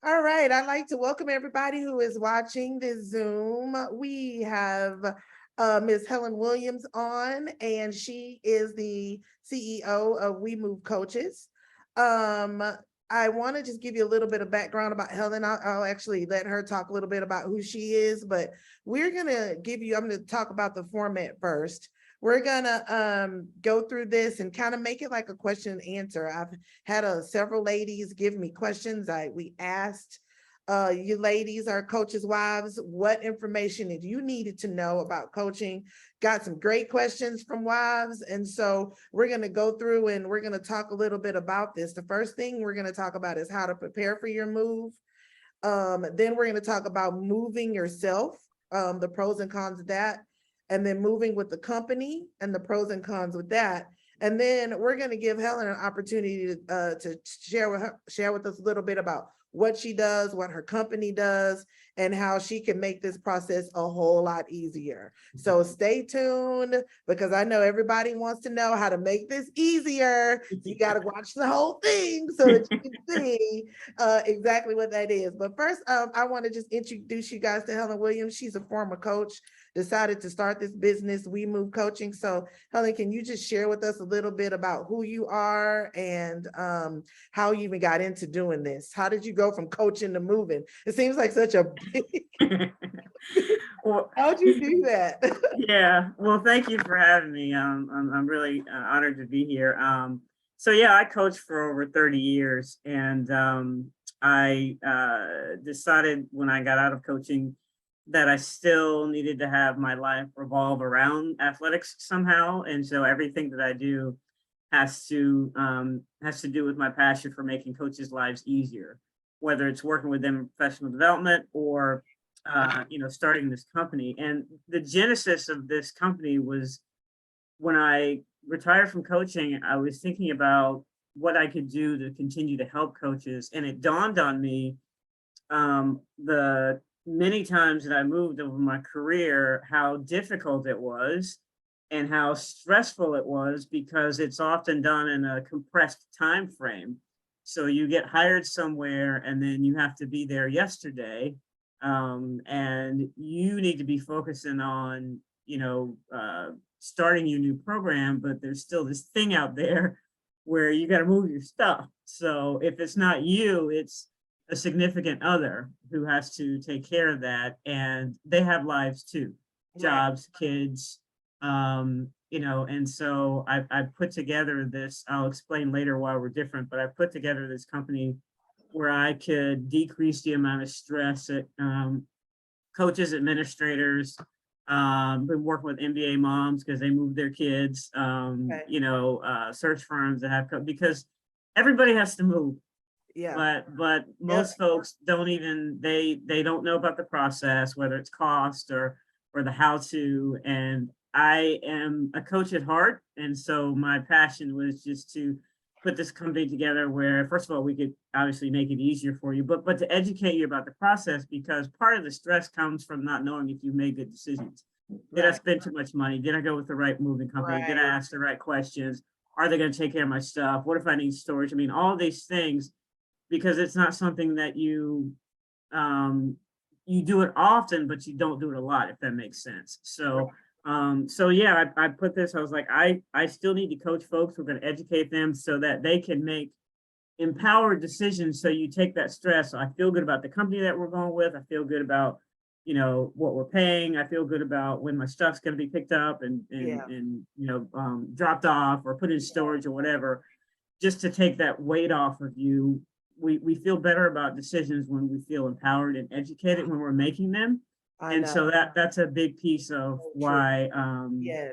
All right, I'd like to welcome everybody who is watching this Zoom. We have Ms. Helen Williams on, and she is the CEO of We Move Coaches. Um, I want to just give you a little bit of background about Helen. I'll actually let her talk a little bit about who she is, but I'm going to talk about the format first. We're gonna go through this and kind of make it like a question and answer. I've had several ladies give me questions. We asked you ladies, our coaches' wives, what information that you needed to know about coaching. Got some great questions from wives. And so we're going to go through and we're going to talk a little bit about this. The first thing we're going to talk about is how to prepare for your move. Then we're going to talk about moving yourself, the pros and cons of that, and then moving with the company and the pros and cons with that. And then we're going to give Helen an opportunity to share with us a little bit about what she does, what her company does, and how she can make this process a whole lot easier. So stay tuned, because I know everybody wants to know how to make this easier. You got to watch the whole thing so that you can see exactly what that is. But first, I want to just introduce you guys to Helen Williams. She's a former coach, decided to start this business, We Move Coaching. So Helen, can you just share with us a little bit about who you are and how you even got into doing this? How did you go from coaching to moving? It seems like such a big... Well, how'd you do that? yeah. Well, thank you for having me. I'm really honored to be here. So yeah, I coached for over 30 years, and I decided when I got out of coaching that I still needed to have my life revolve around athletics somehow, and so everything that I do has to do with my passion for making coaches' lives easier, whether it's working with them in professional development or starting this company. And the genesis of this company was when I retired from coaching. I was thinking about what I could do to continue to help coaches, and it dawned on me the many times that I moved over my career, how difficult it was and how stressful it was, because it's often done in a compressed time frame. So you get hired somewhere and then you have to be there yesterday, and you need to be focusing on starting your new program, but there's still this thing out there where you got to move your stuff. So if it's not you, it's a significant other who has to take care of that, and they have lives too, jobs, kids, and so I put together this. I'll explain later why we're different, but I put together this company where I could decrease the amount of stress that coaches, administrators, been working with MBA moms because they move their kids, search firms that have, because everybody has to move. Yeah. But most folks don't even, they don't know about the process, whether it's cost or the how to. And I am a coach at heart, and so my passion was just to put this company together where, first of all, we could obviously make it easier for you, but to educate you about the process, because part of the stress comes from not knowing if you've made good decisions. Did I spend too much money? Did I go with the right moving company? Did I ask the right questions? Are they going to take care of my stuff? What if I need storage? I mean, all these things, because it's not something that you do it often, but you don't do it a lot, if that makes sense. So yeah, I put this, I was like, I still need to coach folks. We're going to educate them so that they can make empowered decisions. So you take that stress. So I feel good about the company that we're going with. I feel good about, what we're paying. I feel good about when my stuff's going to be picked up and dropped off or put in storage or whatever, just to take that weight off of you. We feel better about decisions when we feel empowered and educated when we're making them. And so that's a big piece of why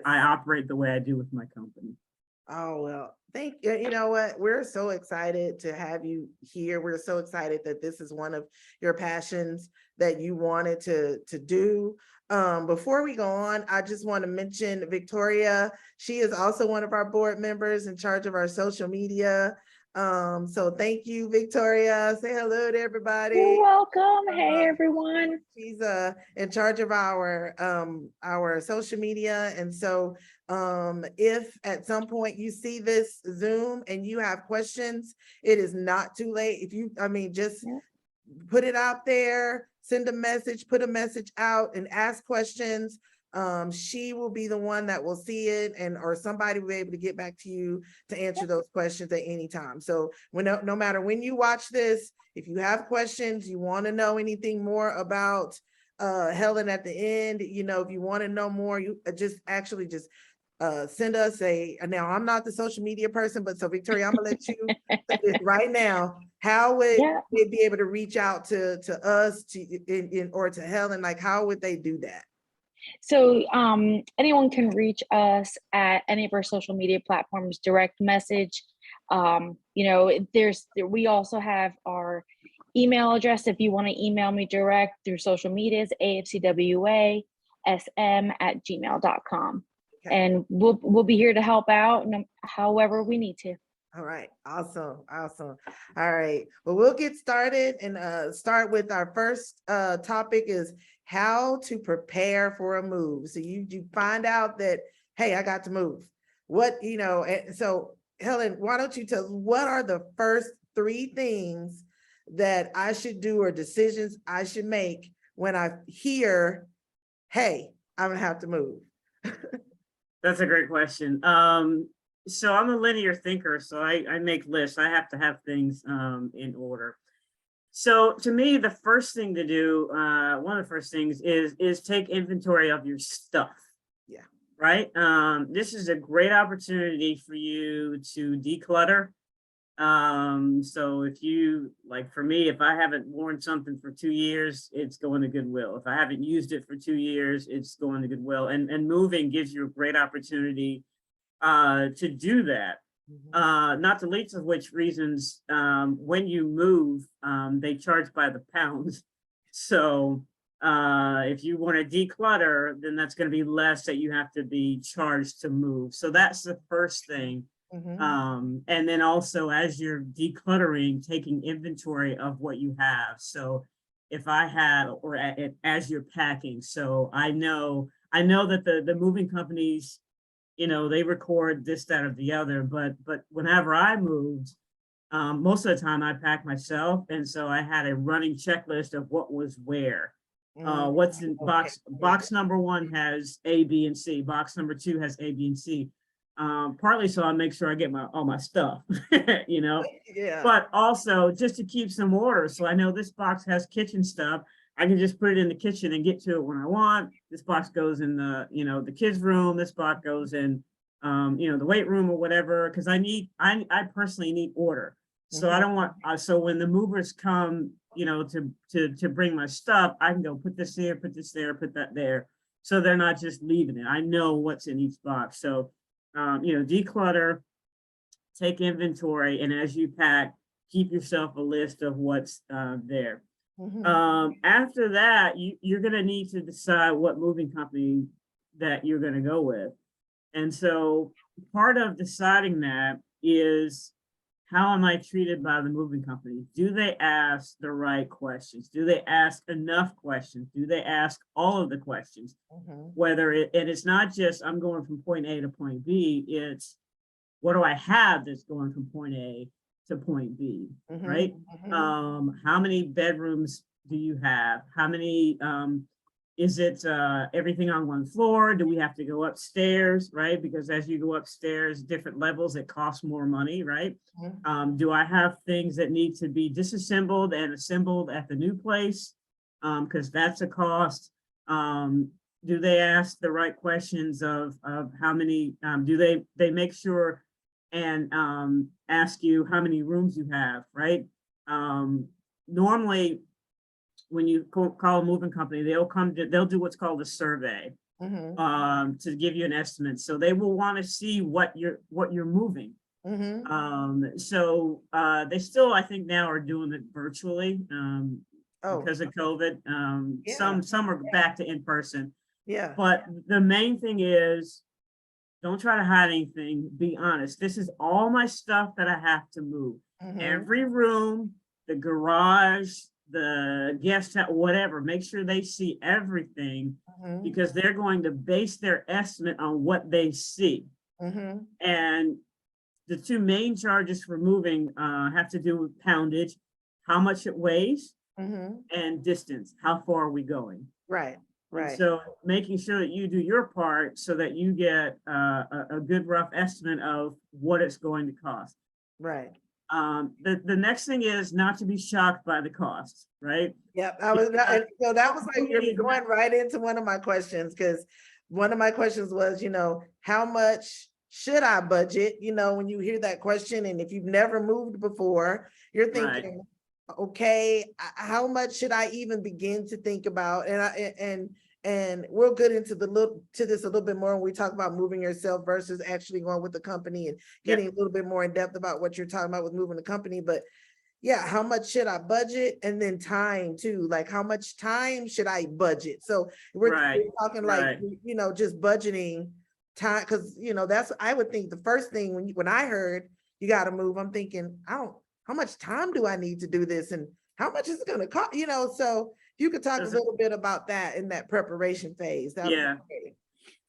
I operate the way I do with my company. Oh, well, thank you. You know what? We're so excited to have you here. We're so excited that this is one of your passions that you wanted to do. Before we go on, I just want to mention Victoria. She is also one of our board members in charge of our social media. So thank you, Victoria. Say hello to everybody. You're welcome. Hey, everyone. She's in charge of our social media. And so if at some point you see this Zoom and you have questions, it is not too late. If you, I mean, just put it out there, send a message, put a message out and ask questions. She will be the one that will see it, and or somebody will be able to get back to you to answer those questions at any time. So no matter when you watch this, if you have questions, you want to know anything more about Helen at the end, if you want to know more, you just send us now I'm not the social media person, but so Victoria, I'm gonna let you say this right now. How would Yeah. they be able to reach out to us or to Helen? Like, how would they do that? So anyone can reach us at any of our social media platforms, direct message. We also have our email address if you want to email me direct through social medias, afcwasm@gmail.com. Okay. And we'll be here to help out however we need to. All right, awesome. All right, well, we'll get started and start with our first topic is how to prepare for a move. So you find out that, hey, I got to move. And so Helen, why don't you tell us what are the first 3 things that I should do or decisions I should make when I hear, hey, I'm gonna have to move? That's a great question. So I'm a linear thinker, so I make lists. I have to have things in order. So to me, the first thing to do, one of the first things is take inventory of your stuff. Yeah. Right. This is a great opportunity for you to declutter. So if you, like for me, if I haven't worn something for 2 years, it's going to Goodwill. If I haven't used it for 2 years, it's going to Goodwill. And moving gives you a great opportunity to do that. Not the least of which reasons, when you move, they charge by the pound. So if you want to declutter, then that's going to be less that you have to be charged to move. So that's the first thing. And then also, as you're decluttering, taking inventory of what you have. So if I have, or as you're packing, so I know that the moving companies, they record this, that, or the other, but whenever I moved, most of the time I packed myself. And so I had a running checklist of what was where. What's in box number 1 has A, B, and C. Box number 2 has A, B, and C. Partly so I make sure I get all my stuff, Yeah. but also just to keep some order. So I know this box has kitchen stuff. I can just put it in the kitchen and get to it when I want. This box goes in the kids' room. This box goes in, the weight room or whatever. Cause I personally need order. So I don't want, so when the movers come, to bring my stuff, I can go put this here, put this there, put that there. So they're not just leaving it. I know what's in each box. So, declutter, take inventory, and as you pack, keep yourself a list of what's there. After that, you're going to need to decide what moving company that you're going to go with. And so part of deciding that is, how am I treated by the moving company? Do they ask the right questions? Do they ask enough questions? Do they ask all of the questions? And it's not just I'm going from point A to point B, it's what do I have that's going from point A to point B, right? How many bedrooms do you have? How many, is it everything on one floor? Do we have to go upstairs, right? Because as you go upstairs, different levels, it costs more money, right? Do I have things that need to be disassembled and assembled at the new place? Because that's a cost. Do they ask the right questions of how many, do they make sure and ask you how many rooms you have, right? Normally, when you call a moving company, they'll do what's called a survey to give you an estimate. So they will want to see what you're moving. So they still, I think now are doing it virtually because of COVID. Some are back to in person. Yeah. But the main thing is, don't try to hide anything. Be honest. This is all my stuff that I have to move. Every room, the garage, the guest house, whatever. Make sure they see everything because they're going to base their estimate on what they see. And the 2 main charges for moving have to do with poundage, how much it weighs, and distance. How far are we going? Right, And right, so making sure that you do your part so that you get a good rough estimate of what it's going to cost. right. The next thing is not to be shocked by the cost, right? Yep, I was, and so that was like, you're Moving is not- going right into one of my questions, because one of my questions was, how much should I budget? When you hear that question, and if you've never moved before, you're Right. thinking, okay, how much should I even begin to think about? And we'll get into this a little bit more when we talk about moving yourself versus actually going with the company, and Yeah. getting a little bit more in depth about what you're talking about with moving the company. But yeah, how much should I budget? And then time too, like how much time should I budget? So we're Right, talking like, right. just budgeting time, because that's, I would think the first thing when I heard you got to move, I'm thinking, how much time do I need to do this, and how much is it going to cost? So you could talk a Does it- little bit about that in that preparation phase. That would be Yeah. great.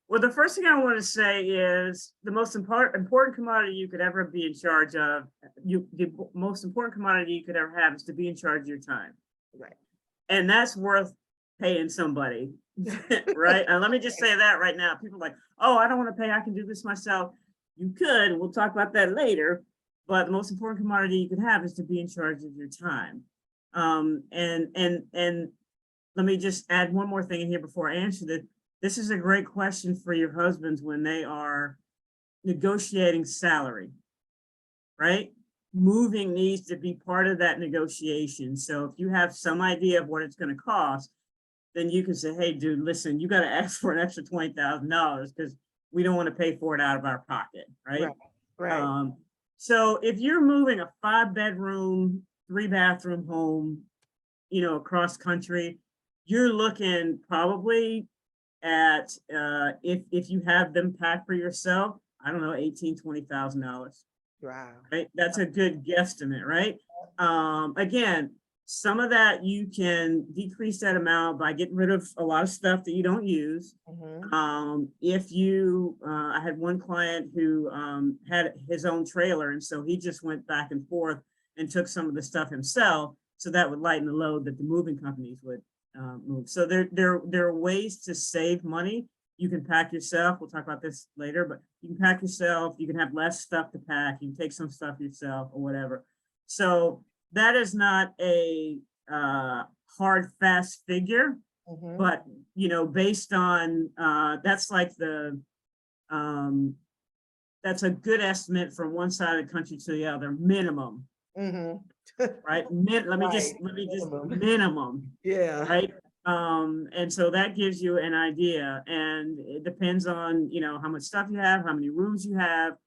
Well, the first thing I want to say is the most important commodity you could ever be in charge of. The most important commodity you could ever have is to be in charge of your time. Right. And that's worth paying somebody, right? And let me just say that right now. People are like, oh, I don't want to pay. I can do this myself. You could. And we'll talk about that later. But the most important commodity you could have is to be in charge of your time. And let me just add one more thing in here before I answer that. This is a great question for your husbands when they are negotiating salary, right? Moving needs to be part of that negotiation. So if you have some idea of what it's going to cost, then you can say, hey, dude, listen, you got to ask for an extra $20,000 because we don't want to pay for it out of our pocket, right? Right. So if you're moving a 5-bedroom, 3-bathroom home, across country, you're looking probably at if you have them packed for yourself, I don't know, $18,000-$20,000. Wow. Right, that's a good guesstimate, right? Again, some of that you can decrease that amount by getting rid of a lot of stuff that you don't use. If you, I had one client who had his own trailer, and so he just went back and forth and took some of the stuff himself, so that would lighten the load that the moving companies would move. So there are ways to save money. You can pack yourself. We'll talk about this later, but you can pack yourself. You can have less stuff to pack. You can take some stuff yourself or whatever. So that is not a hard, fast figure, but based on that's like that's a good estimate from one side of the country to the other, minimum. Right? Let me just minimum. Yeah. Right. And so that gives you an idea, and it depends on, how much stuff you have, how many rooms you have,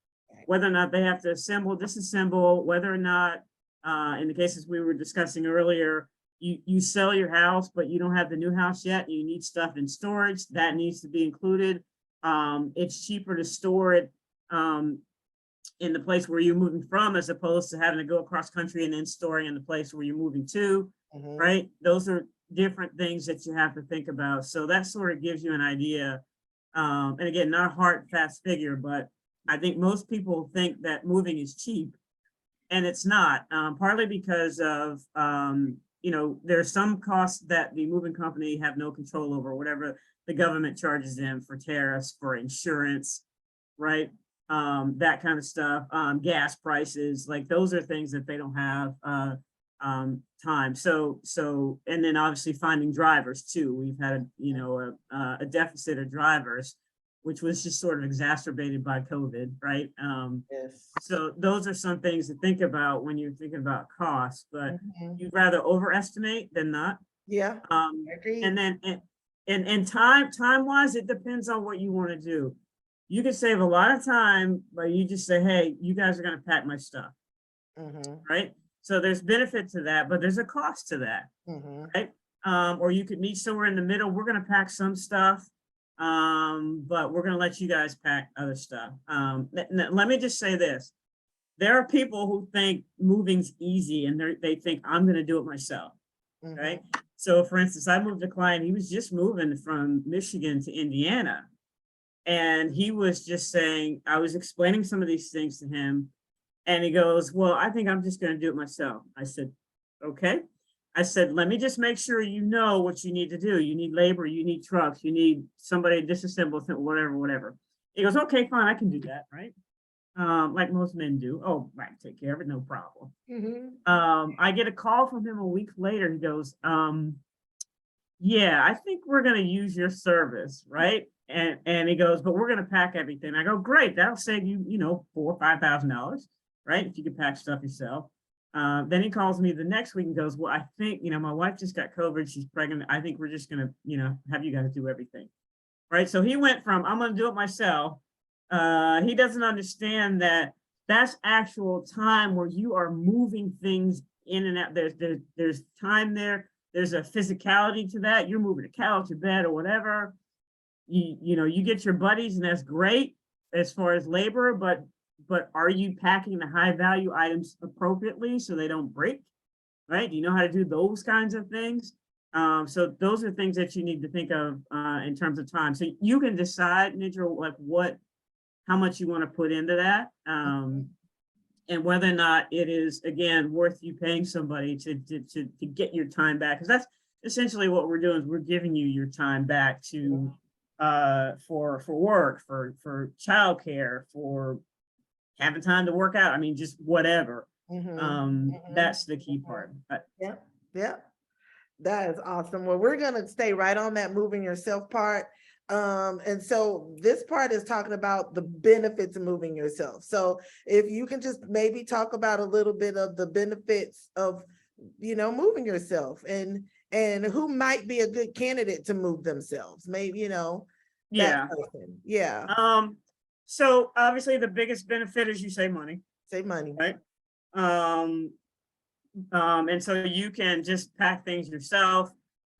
whether or not they have to assemble, disassemble, whether or not, in the cases we were discussing earlier, you sell your house, but you don't have the new house yet. You need stuff in storage that needs to be included. It's cheaper to store it, in the place where you're moving from, as opposed to having to go across country and then storing in the place where you're moving to, right? Those are different things that you have to think about. So that sort of gives you an idea. And again, not a hard, fast figure, but I think most people think that moving is cheap, and it's not, partly because of, there's some costs that the moving company have no control over, whatever the government charges them for tariffs, for insurance, right? That kind of stuff, gas prices, like those are things that they don't have time. So, and then obviously finding drivers too. We've had a deficit of drivers, which was just sort of exacerbated by COVID, right? Yes. So those are some things to think about when you're thinking about costs, but you'd rather overestimate than not. Yeah. I agree. And then, and time wise, it depends on what you want to do. You can save a lot of time, but you just say, hey, you guys are going to pack my stuff, right? So there's benefit to that, but there's a cost to that, right? Or you could meet somewhere in the middle. We're going to pack some stuff, but we're going to let you guys pack other stuff. Let me just say this. There are people who think moving's easy, and they think I'm going to do it myself, right? So for instance, I moved a client, he was just moving from Michigan to Indiana. And he was just saying, I was explaining some of these things to him, and he goes, well, I think I'm just going to do it myself. I said, okay. I said, let me just make sure you know what you need to do. You need labor, you need trucks, you need somebody to disassemble, whatever. He goes, okay, fine, I can do that, right? Like most men do. Oh, right, take care of it, no problem. I get a call from him a week later. He goes, yeah, I think we're gonna use your service, right? And he goes, but we're gonna pack everything. I go, great, that'll save you, $4,000 or $5,000, right? If you can pack stuff yourself. Then he calls me the next week and goes, well, I think, my wife just got COVID, she's pregnant. I think we're just gonna, have you guys do everything. Right. So he went from I'm gonna do it myself. He doesn't understand that that's actual time where you are moving things in and out. There's time there. There's a physicality to that. You're moving a couch, a bed, or whatever. You get your buddies, and that's great as far as labor, but are you packing the high value items appropriately so they don't break? Right? Do you know how to do those kinds of things? So those are things that you need to think of in terms of time. So you can decide, Nidra, like how much you want to put into that, and whether or not it is, again, worth you paying somebody to get your time back. Because that's essentially what we're doing, is we're giving you your time back to for work, for childcare, for having time to work out. I mean, just whatever. That's the key part. Yeah. That is awesome. Well, we're going to stay right on that moving yourself part. And so this part is talking about the benefits of moving yourself. So if you can just maybe talk about a little bit of the benefits of, moving yourself, and who might be a good candidate to move themselves. Maybe, that person. Yeah. So obviously the biggest benefit is you save money. Save money. Right. And so you can just pack things yourself.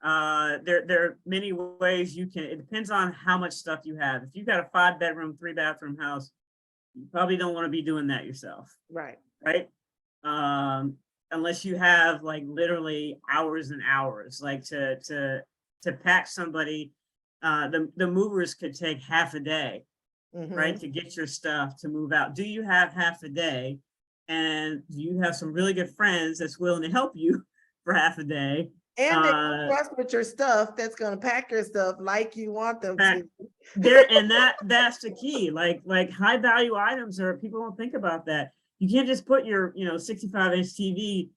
There are many ways you can. It depends on how much stuff you have. If you've got a 5-bedroom, 3-bathroom house, you probably don't want to be doing that yourself. Right. Unless you have like literally hours and hours, like to pack somebody. The movers could take half a day, right, to get your stuff to move out. Do you have half a day? And you have some really good friends that's willing to help you for half a day. And they trust with your stuff that's going to pack your stuff like you want them to. And that's the key. Like high value items people don't think about that. You can't just put your 65-inch TV,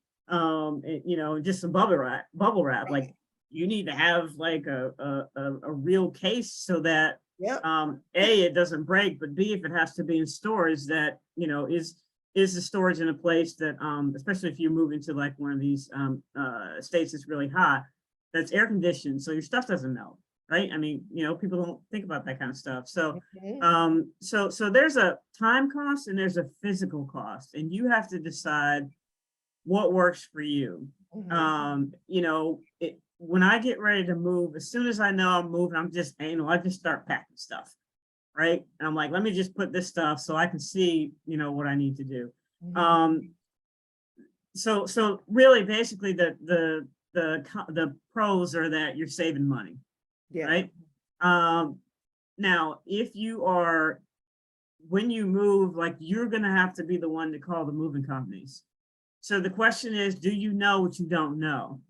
just some bubble wrap. Right. Like you need to have like a real case so that A, it doesn't break, but B, if it has to be in storage, that is the storage in a place that, especially if you move into like one of these states that's really hot, that's air conditioned, so your stuff doesn't melt, right? I mean, people don't think about that kind of stuff. So, so there's a time cost and there's a physical cost, and you have to decide what works for you. When I get ready to move, as soon as I know I'm moving, I just start packing stuff. Right. And I'm like, let me just put this stuff so I can see, what I need to do. So really basically the pros are that you're saving money. Yeah. Right. Now, when you move, like you're going to have to be the one to call the moving companies. So the question is, do you know what you don't know?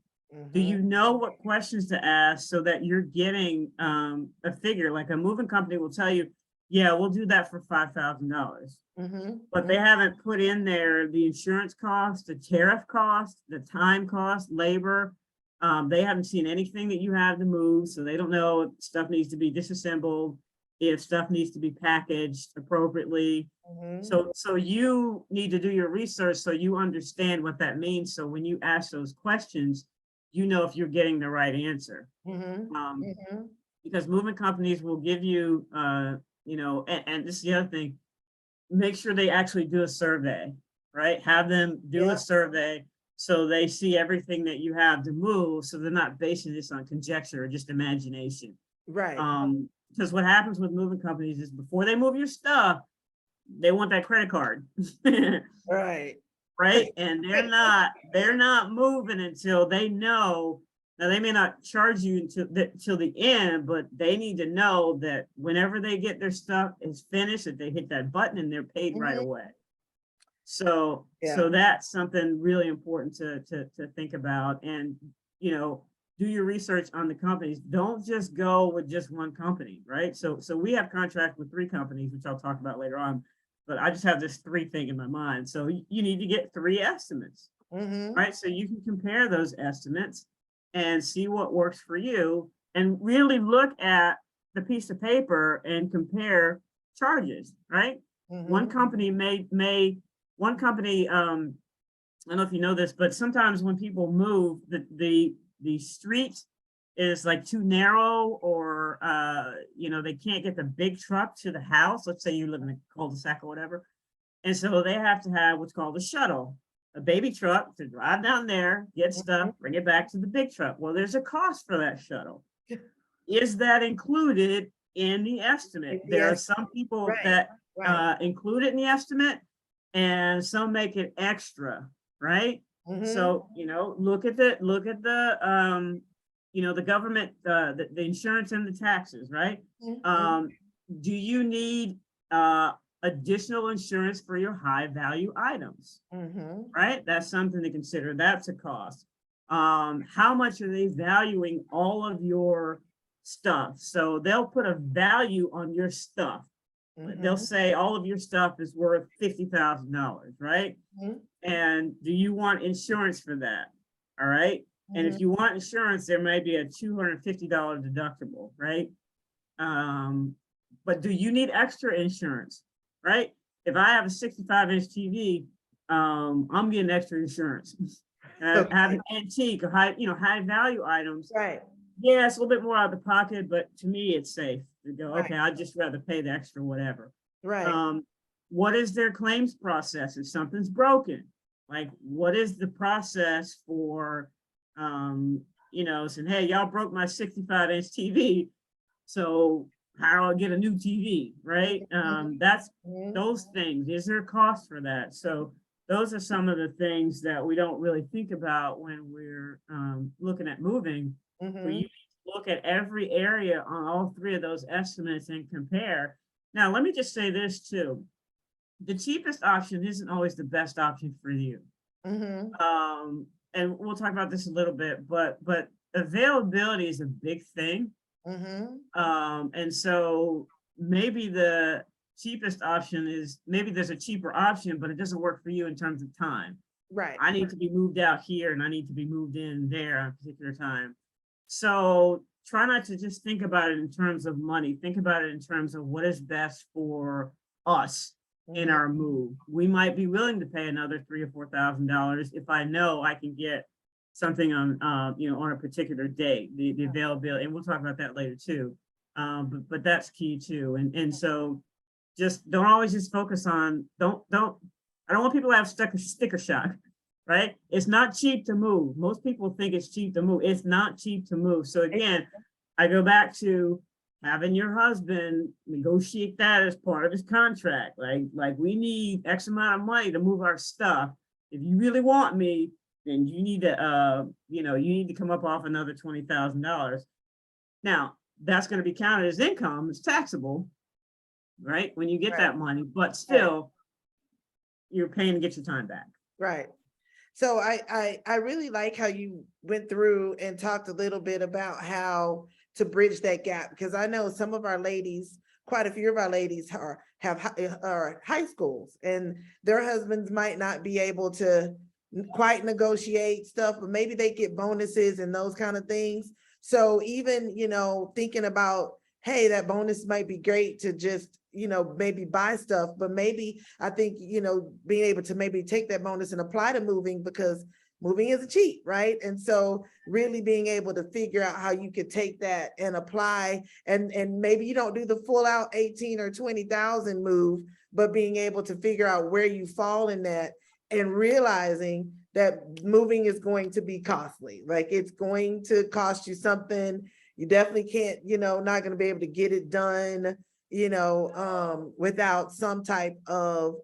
Do you know what questions to ask so that you're getting a figure? Like a moving company will tell you, yeah, we'll do that for $5,000. But they haven't put in there the insurance cost, the tariff cost, the time cost, labor. They haven't seen anything that you have to move, so they don't know if stuff needs to be disassembled, if stuff needs to be packaged appropriately. So you need to do your research so you understand what that means. So when you ask those questions, if you're getting the right answer. Because moving companies will give you, and this is the other thing, make sure they actually do a survey, right? Have them do a survey so they see everything that you have to move, so they're not basing this on conjecture or just imagination. Right. Because what happens with moving companies is before they move your stuff, they want that credit card. Right. Right. And they're not moving until they know. Now they may not charge you till the end, but they need to know that whenever they get their stuff is finished, that they hit that button and they're paid right away. So Yeah. that's something really important to think about, and do your research on the companies. Don't just go with just one company, right? So we have contracts with 3 companies, which I'll talk about later on, but I just have this 3 thing in my mind. So you need to get 3 estimates, right? So you can compare those estimates and see what works for you, and really look at the piece of paper and compare charges, right? One company one company, I don't know if you know this, but sometimes when people move, the street is like too narrow, or they can't get the big truck to the house. Let's say you live in a cul-de-sac or whatever. And so they have to have what's called a shuttle, a baby truck to drive down there, get stuff, bring it back to the big truck. Well, there's a cost for that shuttle. Is that included in the estimate? There are some people that include it in the estimate, and some make it extra, right? So, look at the the government, the insurance and the taxes, right? Do you need additional insurance for your high value items, right? That's something to consider. That's a cost. How much are they valuing all of your stuff? So they'll put a value on your stuff. They'll say all of your stuff is worth $50,000, right? And do you want insurance for that? All right. And if you want insurance, there may be a $250 deductible, right? But do you need extra insurance, right? If I have a 65-inch TV, I'm getting extra insurance. Have an antique or high value items. Right. Yeah, it's a little bit more out of the pocket, but to me, it's safe to go, okay, I'd just rather pay the extra whatever. Right. What is their claims process if something's broken? Like, what is the process for, saying, hey, y'all broke my 65-inch TV, so how do I get a new TV, right? That's those things. Is there a cost for that? So those are some of the things that we don't really think about when we're looking at moving. So you look at every area on all 3 of those estimates and compare. Now, let me just say this too. The cheapest option isn't always the best option for you. And we'll talk about this a little bit, but availability is a big thing. And so maybe the cheapest option is, maybe there's a cheaper option, but it doesn't work for you in terms of time. Right. I need to be moved out here and I need to be moved in there at a particular time. So try not to just think about it in terms of money. Think about it in terms of what is best for us in our move. We might be willing to pay another $3,000 or $4,000 if I know I can get something on on a particular day, the availability, and we'll talk about that later too. But that's key too. And so just don't always just focus on, I don't want people to have sticker shock, right? It's not cheap to move. Most people think it's cheap to move. It's not cheap to move. So again, I go back to having your husband negotiate that as part of his contract. Like we need X amount of money to move our stuff. If you really want me, then you need to, you need to come up off another $20,000. Now, that's going to be counted as income. It's taxable, right? When you get that money, but still, you're paying to get your time back. Right. So I really like how you went through and talked a little bit about how to bridge that gap, because I know some of our ladies, quite a few of our ladies are high schools, and their husbands might not be able to quite negotiate stuff, but maybe they get bonuses and those kind of things. So even, thinking about, hey, that bonus might be great to just, maybe buy stuff, but maybe I think, being able to maybe take that bonus and apply to moving, because moving isn't cheap, right? And so really being able to figure out how you could take that and apply, and maybe you don't do the full out 18 or 20,000 move, but being able to figure out where you fall in that, and realizing that moving is going to be costly. Like, it's going to cost you something. You definitely can't, not going to be able to get it done, without some type of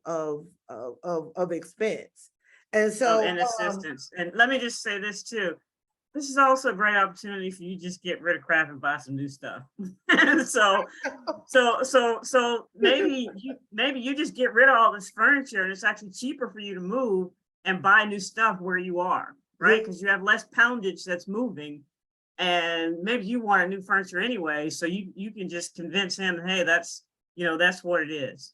expense. And so and assistance. And let me just say this too. this is also a great opportunity for you to just get rid of crap and buy some new stuff. So maybe you just get rid of all this furniture and it's actually cheaper for you to move and buy new stuff where you are, right? Because you have less poundage that's moving, and maybe you want a new furniture anyway, so you can just convince him, hey, that's that's what it is.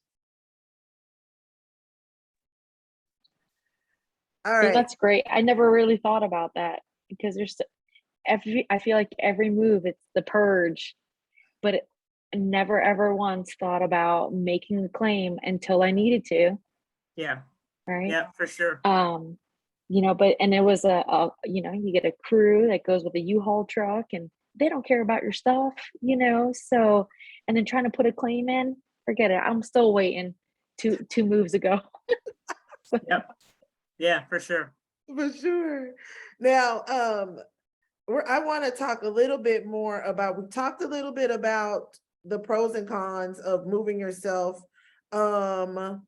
All Yeah, right. that's great. I never really thought about that because I feel like every move it's the purge, but I never ever once thought about making the claim until I needed to, Yeah, right? yeah, for sure. But and it was you get a crew that goes with a U-Haul truck and they don't care about your stuff, so and then trying to put a claim in, forget it. I'm still waiting two moves ago. Yep. Yeah, for sure. For sure. Now, I want to talk a little bit more about, we talked a little bit about the pros and cons of moving yourself. When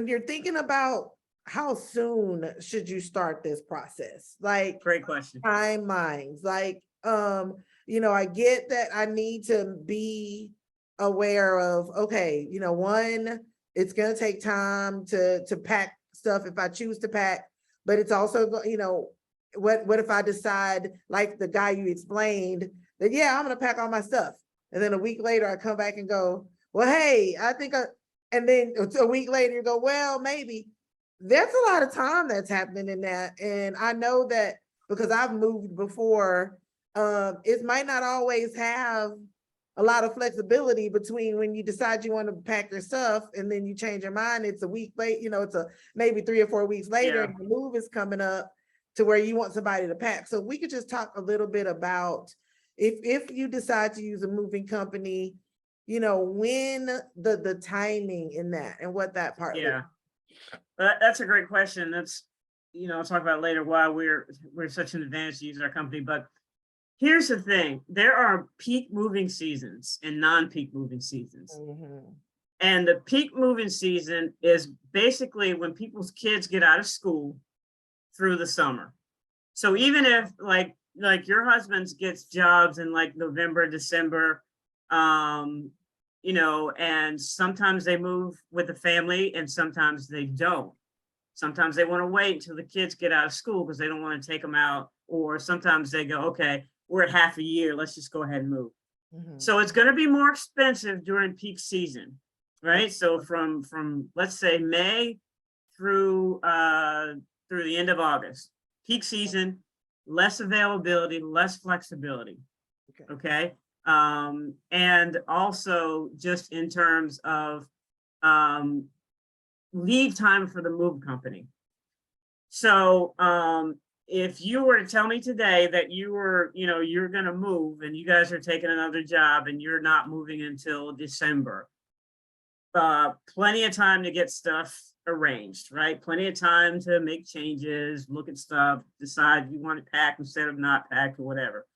you're thinking about how soon should you start this process? Like Great question. timelines, like, I get that I need to be aware of, okay, one, it's going to take time to pack stuff if I choose to pack, but it's also, what if I decide, like the guy you explained, that, yeah, I'm going to pack all my stuff. And then a week later, I come back and go, well, hey, and then a week later, you go, well, maybe. There's a lot of time that's happening in that. And I know that because I've moved before, it might not always have a lot of flexibility between when you decide you want to pack your stuff and then you change your mind. It's a week late, it's maybe 3 or 4 weeks later, Yeah. and the move is coming up to where you want somebody to pack. So we could just talk a little bit about if you decide to use a moving company, when the timing in that and what that part. Yeah, that's a great question. That's, I'll talk about later why we're such an advantage to use our company. But here's the thing: there are peak moving seasons and non-peak moving seasons. Mhm. And the peak moving season is basically when people's kids get out of school through the summer. So even if like your husband's gets jobs in like November, December, and sometimes they move with the family and sometimes they don't. Sometimes they want to wait until the kids get out of school because they don't want to take them out. Or sometimes they go, okay, we're at half a year, let's just go ahead and move. Mhm. So it's going to be more expensive during peak season, right? So from let's say May through the end of August, peak season, less availability, less flexibility. Okay. And also just in terms of lead time for the move company. So if you were to tell me today that you're going to move and you guys are taking another job and you're not moving until December, plenty of time to get stuff arranged, right? Plenty of time to make changes, look at stuff, decide you want to pack instead of not pack or whatever.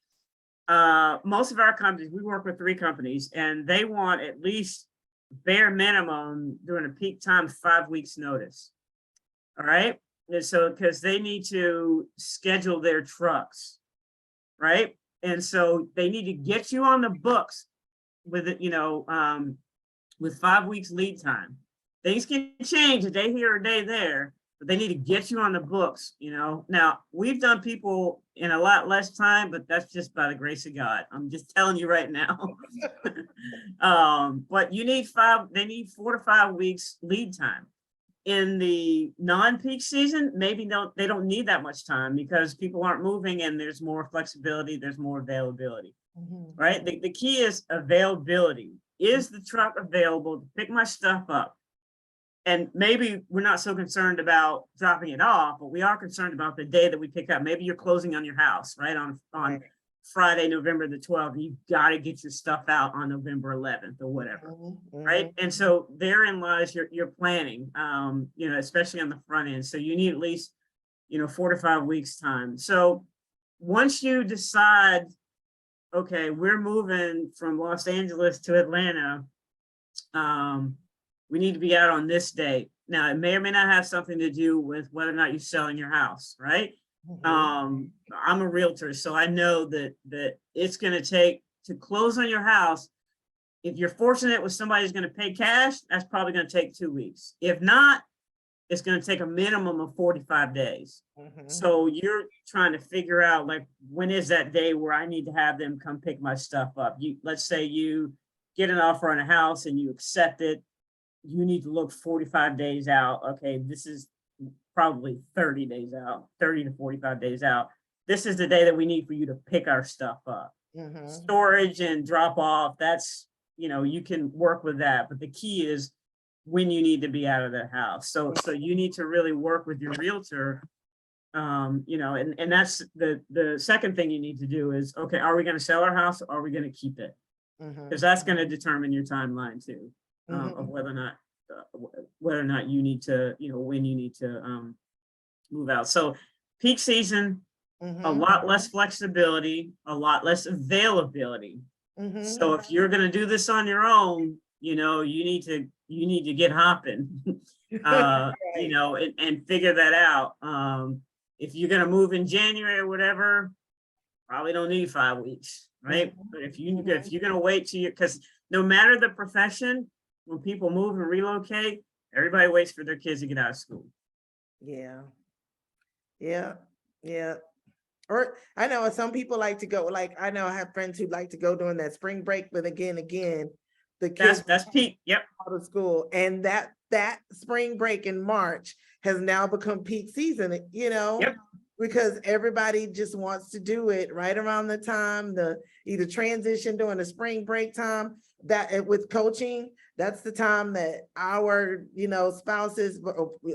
Most of our companies, we work with 3 companies, and they want at least bare minimum during a peak time 5 weeks notice. All right. And so because they need to schedule their trucks, right? And so they need to get you on the books with it, with 5 weeks lead time. Things can change a day here or a day there, but they need to get you on the books, Now, we've done people in a lot less time, but that's just by the grace of God. I'm just telling you right now. But they need 4 to 5 weeks lead time. In the non-peak season, maybe they don't need that much time because people aren't moving and there's more flexibility, there's more availability, right? The key is availability. Is the truck available to pick my stuff up? And maybe we're not so concerned about dropping it off, but we are concerned about the day that we pick up. Maybe you're closing on your house, right? On Friday, November the 12th, and you've got to get your stuff out on November 11th or whatever, right? And so therein lies your planning, especially on the front end. So you need at least, 4 to 5 weeks time. So once you decide, okay, we're moving from Los Angeles to Atlanta, we need to be out on this date. Now, it may or may not have something to do with whether or not you're selling your house, right? Mhm. I'm a realtor, so I know that it's going to take to close on your house. If you're fortunate with somebody who's going to pay cash, that's probably going to take 2 weeks. If not, it's going to take a minimum of 45 days. Mhm. So you're trying to figure out, like, when is that day where I need to have them come pick my stuff up? Let's say you get an offer on a house and you accept it. You need to look 45 days out. Okay, this is probably 30 days out, 30 to 45 days out. This is the day that we need for you to pick our stuff up. Mhm. Storage and drop off, that's, you can work with that. But the key is when you need to be out of the house. So you need to really work with your realtor. And that's the second thing you need to do is, okay, are we going to sell our house or are we going to keep it? Because Mhm. that's going to determine your timeline too, of Mhm. whether or not you need to, when you need to move out. So peak season, a Mhm. lot less flexibility, a lot less availability. Mhm. So if you're going to do this on your own, you need to get hopping, Right. and figure that out. If you're going to move in January or whatever, probably don't need 5 weeks, right? Mhm. But if Mhm. you're going to wait till because no matter the profession, when people move and relocate, everybody waits for their kids to get out of school. Yeah. Yeah. Yeah. Or I know some people like to go, like I know I have friends who like to go during that spring break, but again, the kids That's peak. Yep. out of school, and that spring break in March has now become peak season, Yep. because everybody just wants to do it right around the time the either transition during the spring break time with coaching. That's the time that our spouses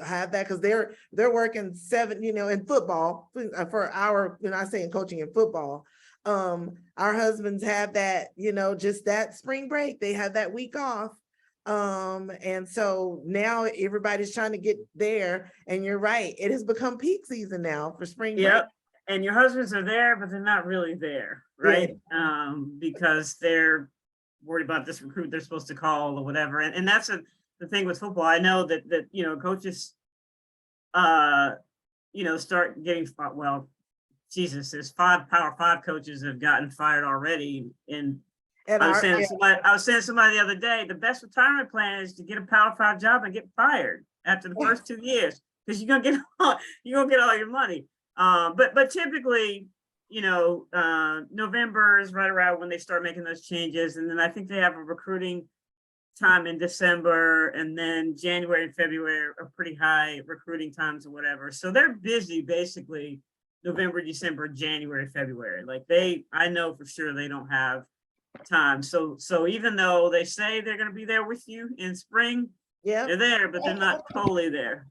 have that, because they're working seven, in football for our, I say in coaching in football. Our husbands have that, just that spring break, they have that week off. And so now everybody's trying to get there, and you're right, it has become peak season now for spring break. Yep. And your husbands are there, but they're not really there, Yeah. right? Because they're worried about this recruit they're supposed to call or whatever. And that's the thing with football. I know that coaches uh start getting well, Jesus, there's 5 Power 5 coaches that have gotten fired already. And And yeah. I was saying to somebody the other day, the best retirement plan is to get a Power 5 job and get fired after the first 2 years, because you're gonna get all your money. But typically, November is right around when they start making those changes, and then I think they have a recruiting time in December, and then January and February are pretty high recruiting times or whatever. So they're busy basically November, December, January, February. Like I know for sure they don't have time. So even though they say they're going to be there with you in spring, Yeah. they're there, but they're not totally there.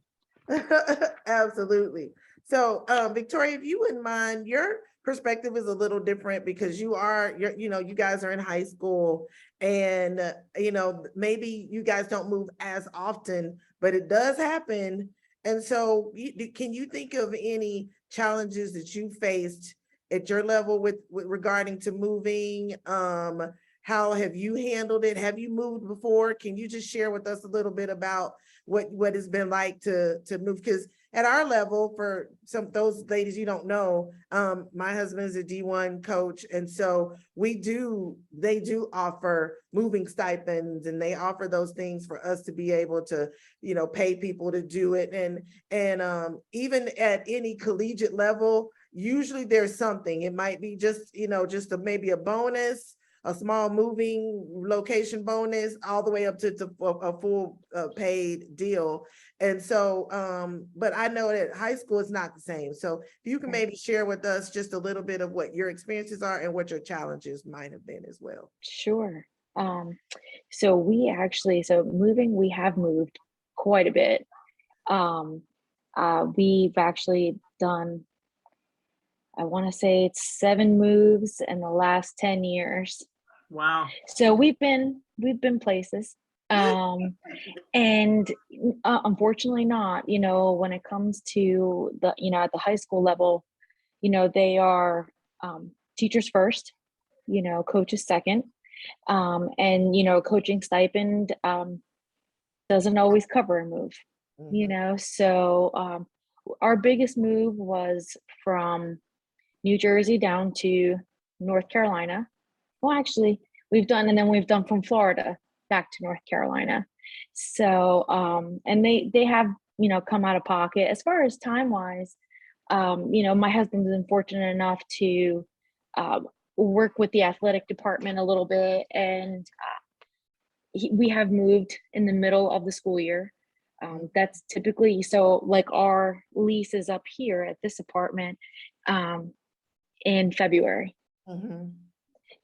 Absolutely. So, Victoria, if you wouldn't mind, your perspective is a little different because you guys are in high school, and maybe you guys don't move as often, but it does happen. And so, can you think of any challenges that you faced at your level with regarding to moving? How have you handled it? Have you moved before? Can you just share with us a little bit about what it's been like to move? Because at our level, for some those ladies you don't know, my husband is a D1 coach, and so they do offer moving stipends, and they offer those things for us to be able to pay people to do it. And even at any collegiate level, usually there's something. It might be just maybe a bonus, a small moving location bonus, all the way up to a full paid deal. And so, but I know that high school is not the same. So if you can maybe share with us just a little bit of what your experiences are and what your challenges might have been as well. Sure. Um, we have moved quite a bit. Um, we've actually done, I want to say it's 7 moves in the last 10 years. Wow. So we've been places. Um, and unfortunately not, when it comes to at the high school level, they are teachers first, coaches second. And coaching stipend doesn't always cover a move. you know, so our biggest move was from New Jersey down to North Carolina. Well, actually, we've done from Florida back to North Carolina. So, and they have, you know, come out of pocket. As far as time wise, you know, my husband's been fortunate enough to uh, work with the athletic department a little bit, and we have moved in the middle of the school year. That's typically so. Like our lease is up here at this apartment in February. Mhm.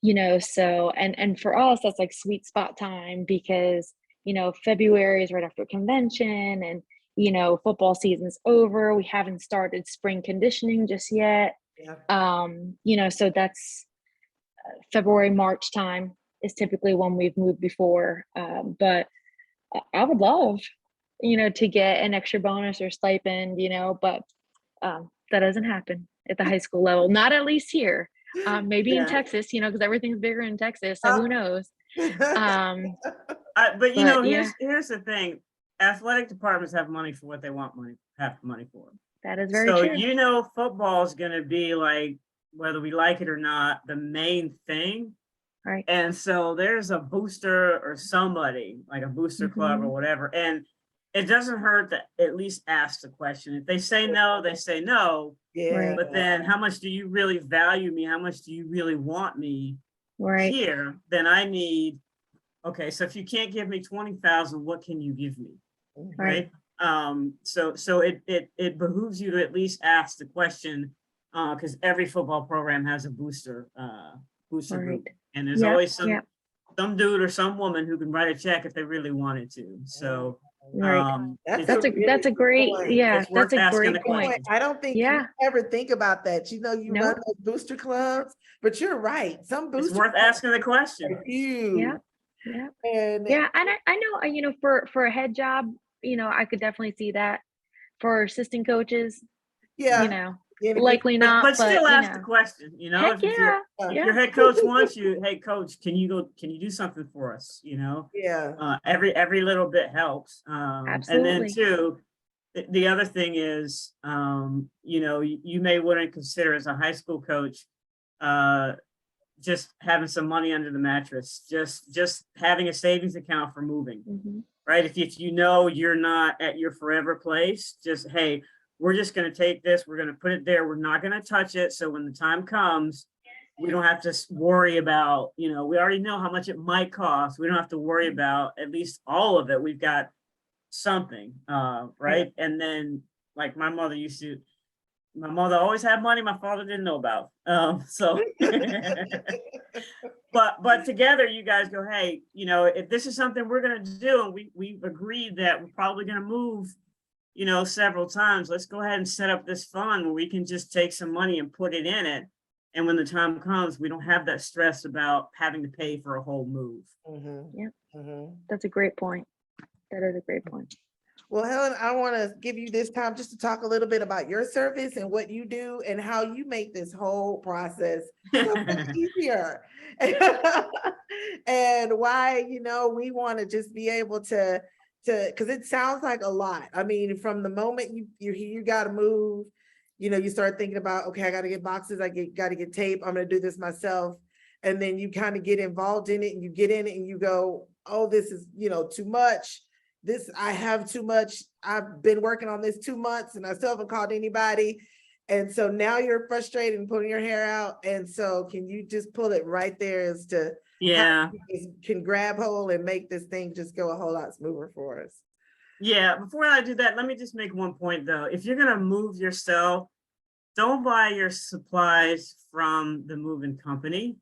You know, so and for us that's like sweet spot time because you know February is right after convention and you know football season's over. We haven't started spring conditioning just yet. Yeah. You know, so that's February, March time is typically when we've moved before. But I would love, you know, to get an extra bonus or stipend, you know, but that doesn't happen at the high school level, not at least here. Maybe in Yeah. Texas, you know, because everythmon's bigger in Texas, so who knows? Um, But you but know, yeah, here's the thing. Athletic departments have money for what they have money for. that is very So, true. you know, football is going to be like, whether we like it or not, the main thing. Right. And so there's a booster or somebody, like a booster club or Mhm. whatever. And it doesn't hurt to at least ask the question. If they say no, they say no. Yeah. Right. But then how much do you really value me? How much do you really want me Right. here? Then I need, okay, so if you can't give me 20,000, what can you give me? Right. Right. So it behooves you to at least ask the question, because every football program has a booster Right. group, and there's Yep. always Yep. some dude or some woman who can write a check if they really wanted to. So Right. That's it's a really That's a good great, point. yeah, it's that's worth a asking great the point. question. I don't think you Yeah. ever think about that. You know, you run Nope. those booster clubs, but you're right. Some It's booster worth clubs asking the question. are huge. Yeah. Yeah. And Yeah. And I know, you know, for a head job, you know, I could definitely see that. For assistant coaches, you yeah, know, anybody, likely But not, but still you ask the know, question. You know, heck if yeah. your Yeah. head coach wants you, hey coach, can you go? Can you do something for us? You know, yeah. every little bit helps. And then Absolutely. two, the other thing is, you know, you may want to consider as a high school coach, uh, just having some money under the mattress, just having a savings account for moving, Hmm. right? If you know you're not at your forever place, just, hey, we're just going to take this, we're going to put it there, we're not going to touch it. So when the time comes, we don't have to worry about, you know, we already know how much it might cost. We don't have to worry about at least all of it. We've got something, right? And then, like my mother always had money my father didn't know about. So but together you guys go, hey, you know, if this is something we're gonna do, and we've agreed that we're probably gonna move, you know, several times, let's go ahead and set up this fund where we can just take some money and put it in it. And when the time comes, we don't have that stress about having to pay for a whole move. Mhm, Yep. mhm. That's a great point. That is a great point. Well, Helen, I want to give you this time just to talk a little bit about your service and what you do and how you make this whole process so much easier. And why, you know, we want to just be able to because it sounds like a lot. I mean, from the moment you got to move, you know, you start thinking about, okay, I got to get boxes, got to get tape, I'm going to do this myself. And then you kind of get involved in it and you get in it and you go, oh, this is, you know, too much. I have too much. I've been working on this 2 months and I still haven't called anybody. And so now you're frustrated and pulling your hair out. And so can you just pull it right there as to Yeah. how you can grab hold and make this thing just go a whole lot smoother for us? Yeah. Before I do that, let me just make one point though. If you're gonna move yourself, don't buy your supplies from the moving company.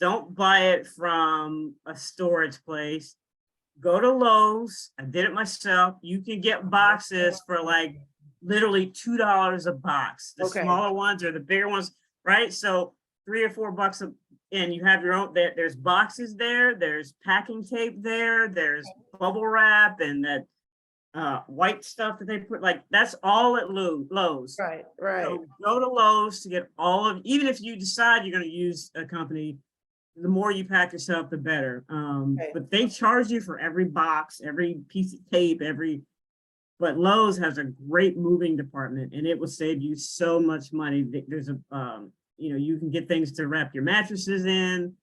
Don't buy it from a storage place. Go to Lowe's. I did it myself. You can get boxes for like literally $2 a box. The Okay. smaller ones or the bigger ones, right? So $3 or $4 and you have your own. There's boxes there. There's packing tape there. There's bubble wrap and that white stuff that they put. Like that's all at Lowe's. Right, right. So go to Lowe's to get all of. Even if you decide you're going to use a company, the more you pack yourself, the better. Okay. But they charge you for every box, every piece of tape, every But Lowe's has a great moving department, and it will save you so much money. There's a, you can get things to wrap your mattresses in.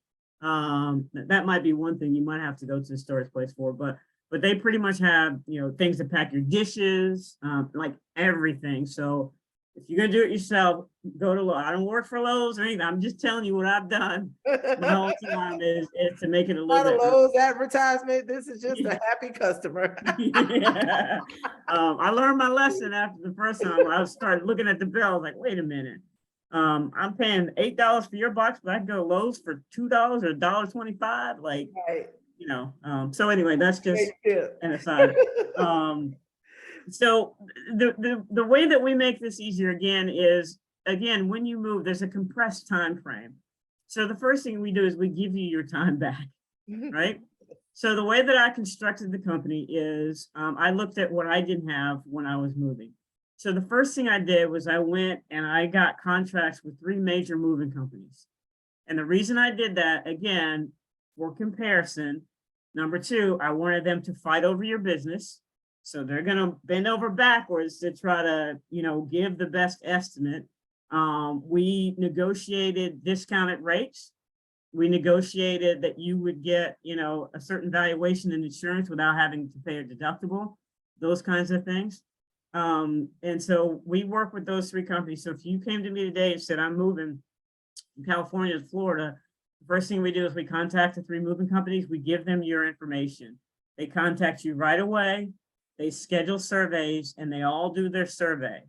That might be one thing you might have to go to the storage place for, but they pretty much have, things to pack your dishes, like everything. So if you're gonna do it yourself, go to Lowe's. I don't work for Lowe's or anything. I'm just telling you what I've done my whole time is to make it a little Not a bit. Lowe's advertisement. This is just a happy customer. Yeah. I learned my lesson after the first time. I started looking at the bill. I was like, wait a minute. I'm paying $8 for your box, but I can go to Lowe's for $2 or $1.25. Like, Right. So anyway, that's just an aside. So the way that we make this easier again is, again, when you move, there's a compressed time frame. So the first thing we do is we give you your time back, right? So the way that I constructed the company is I looked at what I didn't have when I was moving. So the first thing I did was I went and I got contracts with 3 major moving companies. And the reason I did that, again, for comparison, number 2, I wanted them to fight over your business. So they're going to bend over backwards to try to, give the best estimate. We negotiated discounted rates. We negotiated that you would get, a certain valuation in insurance without having to pay a deductible, those kinds of things. And so we work with those 3 companies. So if you came to me today and said, I'm moving from California to Florida, the first thing we do is we contact the 3 moving companies. We give them your information. They contact you right away. They schedule surveys and they all do their survey.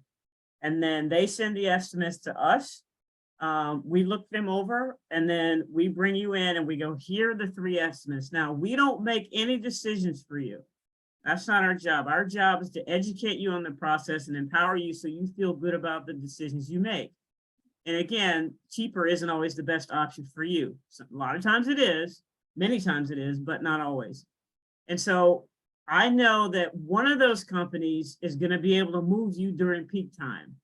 And then they send the estimates to us. We look them over and then we bring you in and we go, here are the 3 estimates. Now, we don't make any decisions for you. That's not our job. Our job is to educate you on the process and empower you so you feel good about the decisions you make. And again, cheaper isn't always the best option for you. So a lot of times it is, many times it is, but not always. And so I know that one of those companies is going to be able to move you during peak time.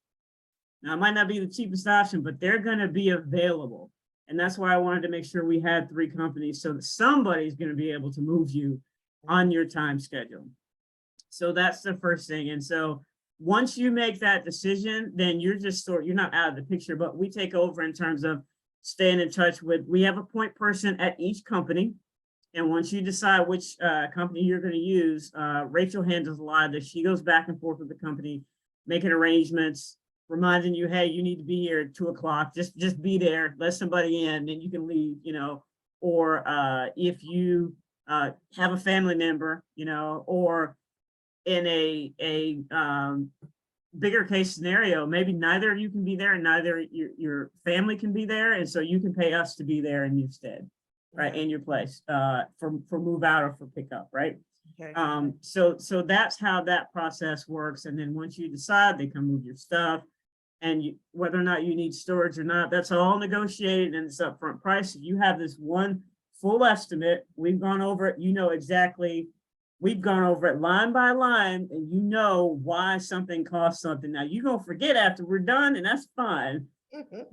Now, it might not be the cheapest option, but they're going to be available. And that's why I wanted to make sure we had 3 companies so that somebody's going to be able to move you on your time schedule. So that's the first thing. And so once you make that decision, then you're not out of the picture, but we take over in terms of staying in touch with, we have a point person at each company. And once you decide which company you're going to use, Rachel handles a lot of this. She goes back and forth with the company, making arrangements, reminding you, hey, you need to be here at 2:00. Just be there, let somebody in, then you can leave, or if you have a family member, or in a bigger case scenario, maybe neither of you can be there and neither your family can be there. And so you can pay us to be there in your stead. Right, in your place, for move out or for pickup, right? Okay. So that's how that process works. And then once you decide, they come move your stuff, and whether or not you need storage or not, that's all negotiated and it's upfront price. If you have this one full estimate, we've gone over it, exactly, we've gone over it line by line, and you know why something costs something. Now you're gonna forget after we're done, and that's fine.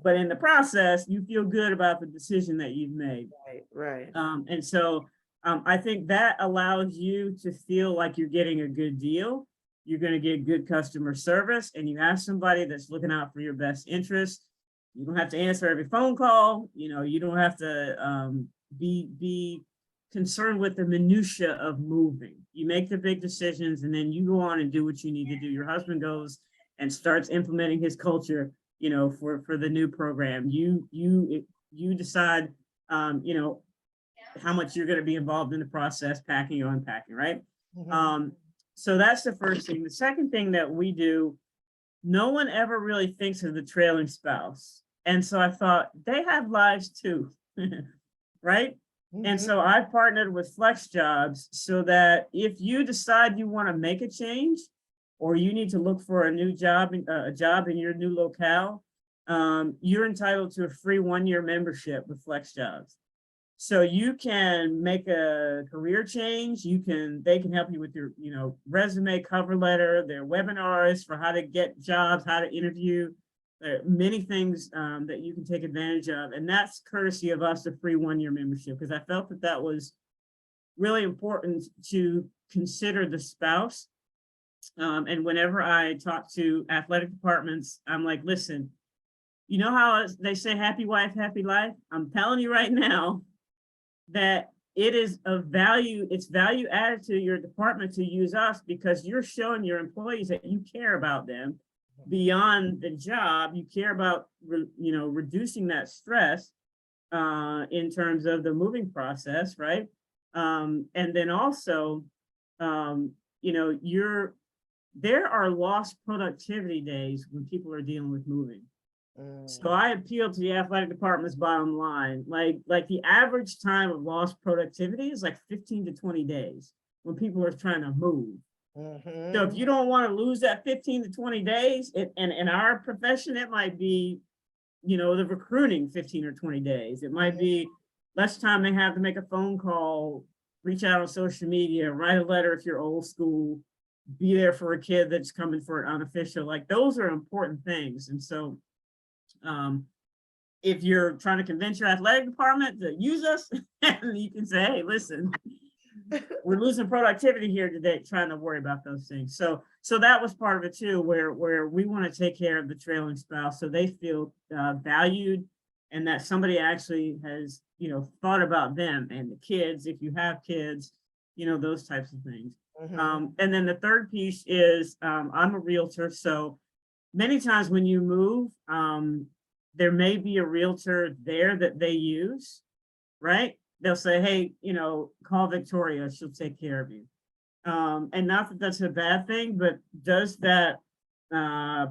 But in the process, you feel good about the decision that you've made. Right. And so I think that allows you to feel like you're getting a good deal. You're going to get good customer service, and you have somebody that's looking out for your best interest. You don't have to answer every phone call. You don't have to be concerned with the minutia of moving. You make the big decisions, and then you go on and do what you need to do. Your husband goes and starts implementing his culture, for the new program. You decide, how much you're going to be involved in the process, packing or unpacking, right? So that's the first thing. The second thing that we do, no one ever really thinks of the trailing spouse. And so I thought they have lives too, right? And so I partnered with Flex Jobs so that if you decide you want to make a change, or you need to look for a new job, a job in your new locale, you're entitled to a free 1-year membership with Flex Jobs. So you can make a career change. They can help you with your, resume, cover letter, their webinars for how to get jobs, how to interview. There are many things that you can take advantage of. And that's courtesy of us, a free 1-year membership, because I felt that was really important to consider the spouse And whenever I talk to athletic departments, I'm like, listen, you know how they say happy wife, happy life? I'm telling you right now that it is of value, it's value added to your department to use us, because you're showing your employees that you care about them beyond the job. You care about, reducing that stress in terms of the moving process, right? And then also, there are lost productivity days when people are dealing with moving. So I appeal to the athletic department's bottom line. Like the average time of lost productivity is like 15 to 20 days when people are trying to move. So if you don't want to lose that 15 to 20 days, and in our profession, it might be, the recruiting 15 or 20 days. It might be less time they have to make a phone call, reach out on social media, write a letter if you're old school, be there for a kid that's coming for an unofficial. Like, those are important things. And so if you're trying to convince your athletic department to use us, you can say, hey, listen, we're losing productivity here today, trying to worry about those things. So that was part of it too, where we want to take care of the trailing spouse so they feel valued, and that somebody actually has, thought about them and the kids, if you have kids, those types of things. And then the third piece is I'm a realtor. So many times when you move, there may be a realtor there that they use, right? They'll say, hey, call Victoria, she'll take care of you. And not that that's a bad thing, but does that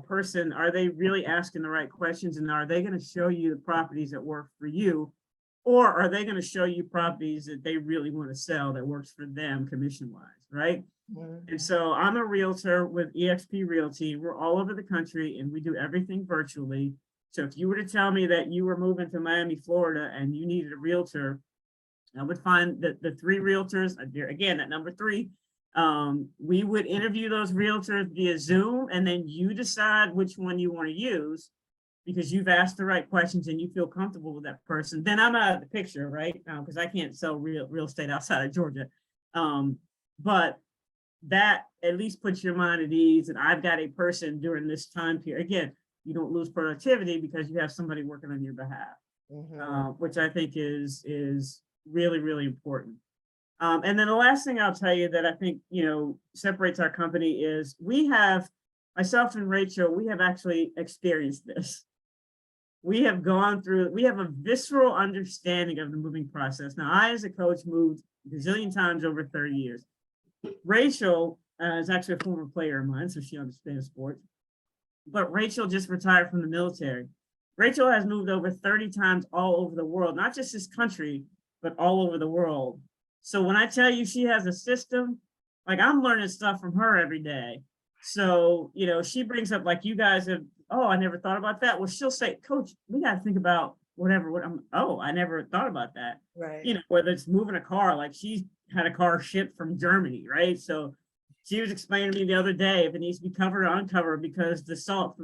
person, are they really asking the right questions? And are they going to show you the properties that work for you? Or are they going to show you properties that they really want to sell that works for them commission-wise, right? And so I'm a realtor with eXp Realty. We're all over the country and we do everything virtually. So if you were to tell me that you were moving to Miami, Florida, and you needed a realtor, I would find that the 3 realtors, again, at number 3, we would interview those realtors via Zoom, and then you decide which one you want to use because you've asked the right questions and you feel comfortable with that person. Then I'm out of the picture, right? Because I can't sell real estate outside of Georgia. But that at least puts your mind at ease. And I've got a person during this time period. Again, you don't lose productivity because you have somebody working on your behalf, which I think is really, really important. And then the last thing I'll tell you that I think, separates our company is we have, myself and Rachel, we have actually experienced this. We have gone through, we have a visceral understanding of the moving process. Now, I, as a coach, moved a gazillion times over 30 years. Rachel is actually a former player of mine, so she understands sports. But Rachel just retired from the military. Rachel has moved over 30 times all over the world, not just this country, but all over the world. So when I tell you she has a system, like, I'm learning stuff from her every day. So, she brings up, like, you guys have, oh, I never thought about that. Well, she'll say, Coach, we got to think about whatever. I never thought about that. Right. Whether it's moving a car, like she's had a car shipped from Germany, right? So she was explaining to me the other day if it needs to be covered or uncovered because the salt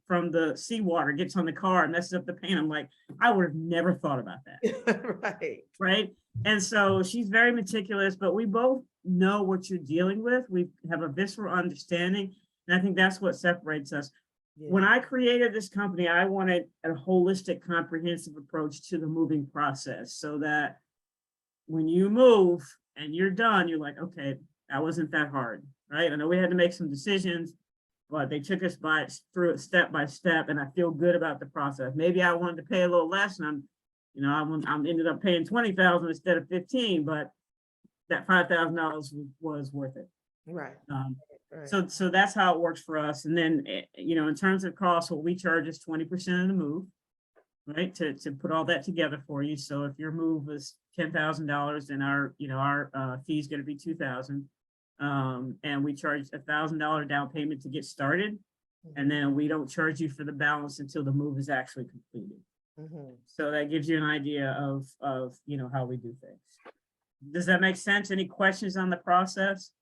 from the seawater gets on the car and messes up the paint. I'm like, I would have never thought about that. Right. And so she's very meticulous, but we both know what you're dealing with. We have a visceral understanding. And I think that's what separates us. Yeah. When I created this company, I wanted a holistic, comprehensive approach to the moving process so that when you move and you're done, you're like, okay, that wasn't that hard, right? I know we had to make some decisions, but they took us through it step by step, and I feel good about the process. Maybe I wanted to pay a little less, and I'm ended up paying $20,000 instead of $15,000, but that $5,000 was worth it. Right. Right. So that's how it works for us. And then, in terms of cost, what we charge is 20% of the move, right? To put all that together for you. So if your move was $10,000, then our fee is going to be $2,000. And we charge $1,000 down payment to get started. And then we don't charge you for the balance until the move is actually completed. So that gives you an idea of how we do things. Does that make sense? Any questions on the process?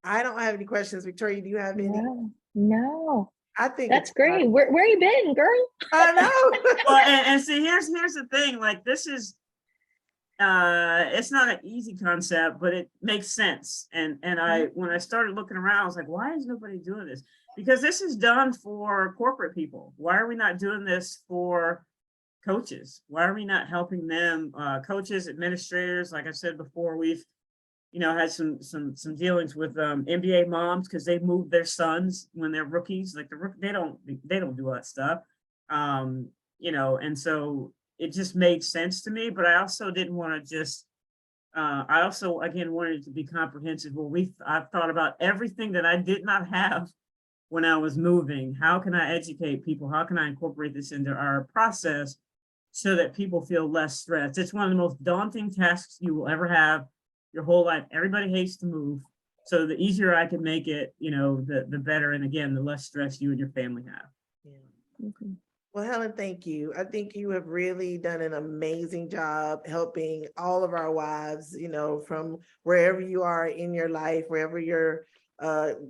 I don't have any questions. Victoria, do you have any? No. I think that's great. Where you been, girl? I know. Well, and see, here's the thing. Like, this is, it's not an easy concept, but it makes sense. And when I started looking around, I was like, why is nobody doing this? Because this is done for corporate people. Why are we not doing this for coaches? Why are we not helping them? Coaches, administrators, like I said before, we've had some dealings with NBA moms because they moved their sons when they're rookies. Like they don't do all that stuff. And so it just made sense to me. But I also didn't want to just. I also again wanted it to be comprehensive. Well, I've thought about everything that I did not have when I was moving. How can I educate people? How can I incorporate this into our process so that people feel less stressed? It's one of the most daunting tasks you will ever have your whole life. Everybody hates to move. So the easier I can make it, the better. And again, the less stress you and your family have. Yeah. Well, Helen, thank you. I think you have really done an amazing job helping all of our wives, from wherever you are in your life, wherever you're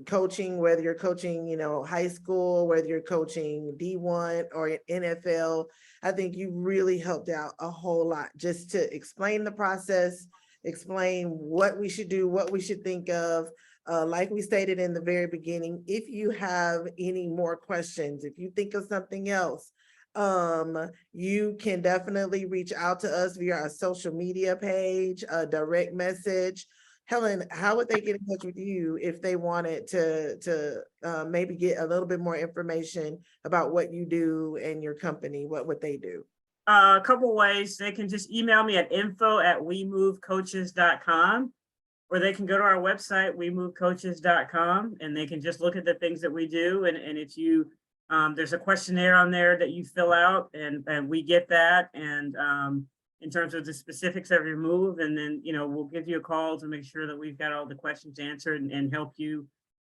coaching, whether you're coaching, high school, whether you're coaching D1 or NFL. I think you really helped out a whole lot just to explain the process, explain what we should do, what we should think of. Like we stated in the very beginning, if you have any more questions, if you think of something else, you can definitely reach out to us via our social media page, a direct message. Helen, how would they get in touch with you if they wanted to maybe get a little bit more information about what you do and your company? What would they do? A couple ways. They can just email me at info@wemovecoaches.com, or they can go to our website, wemovecoaches.com, and they can just look at the things that we do. And if you, there's a questionnaire on there that you fill out, and we get that. And in terms of the specifics of your move, and then, we'll give you a call to make sure that we've got all the questions answered and help you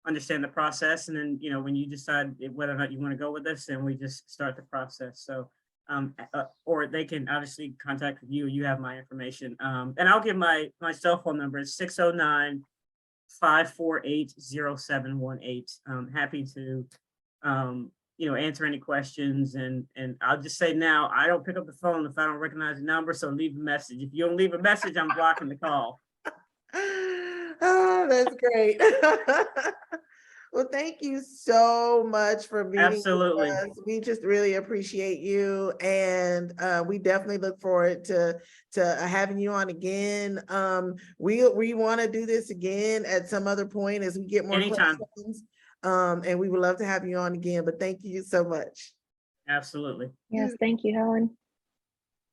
understand the process. And then, when you decide whether or not you want to go with this, then we just start the process. So, or they can obviously contact you. You have my information. And I'll give my cell phone number. It's 609-548-0718. I'm happy to, answer any questions. And I'll just say now, I don't pick up the phone if I don't recognize the number. So leave a message. If you don't leave a message, I'm blocking the call. Oh, that's great. Well, thank you so much for being Absolutely. with us. We just really appreciate you, and we definitely look forward to having you on again. We want to do this again at some other point as we get more Anytime. questions. And we would love to have you on again. But thank you so much. Absolutely. Yes, thank you, Helen.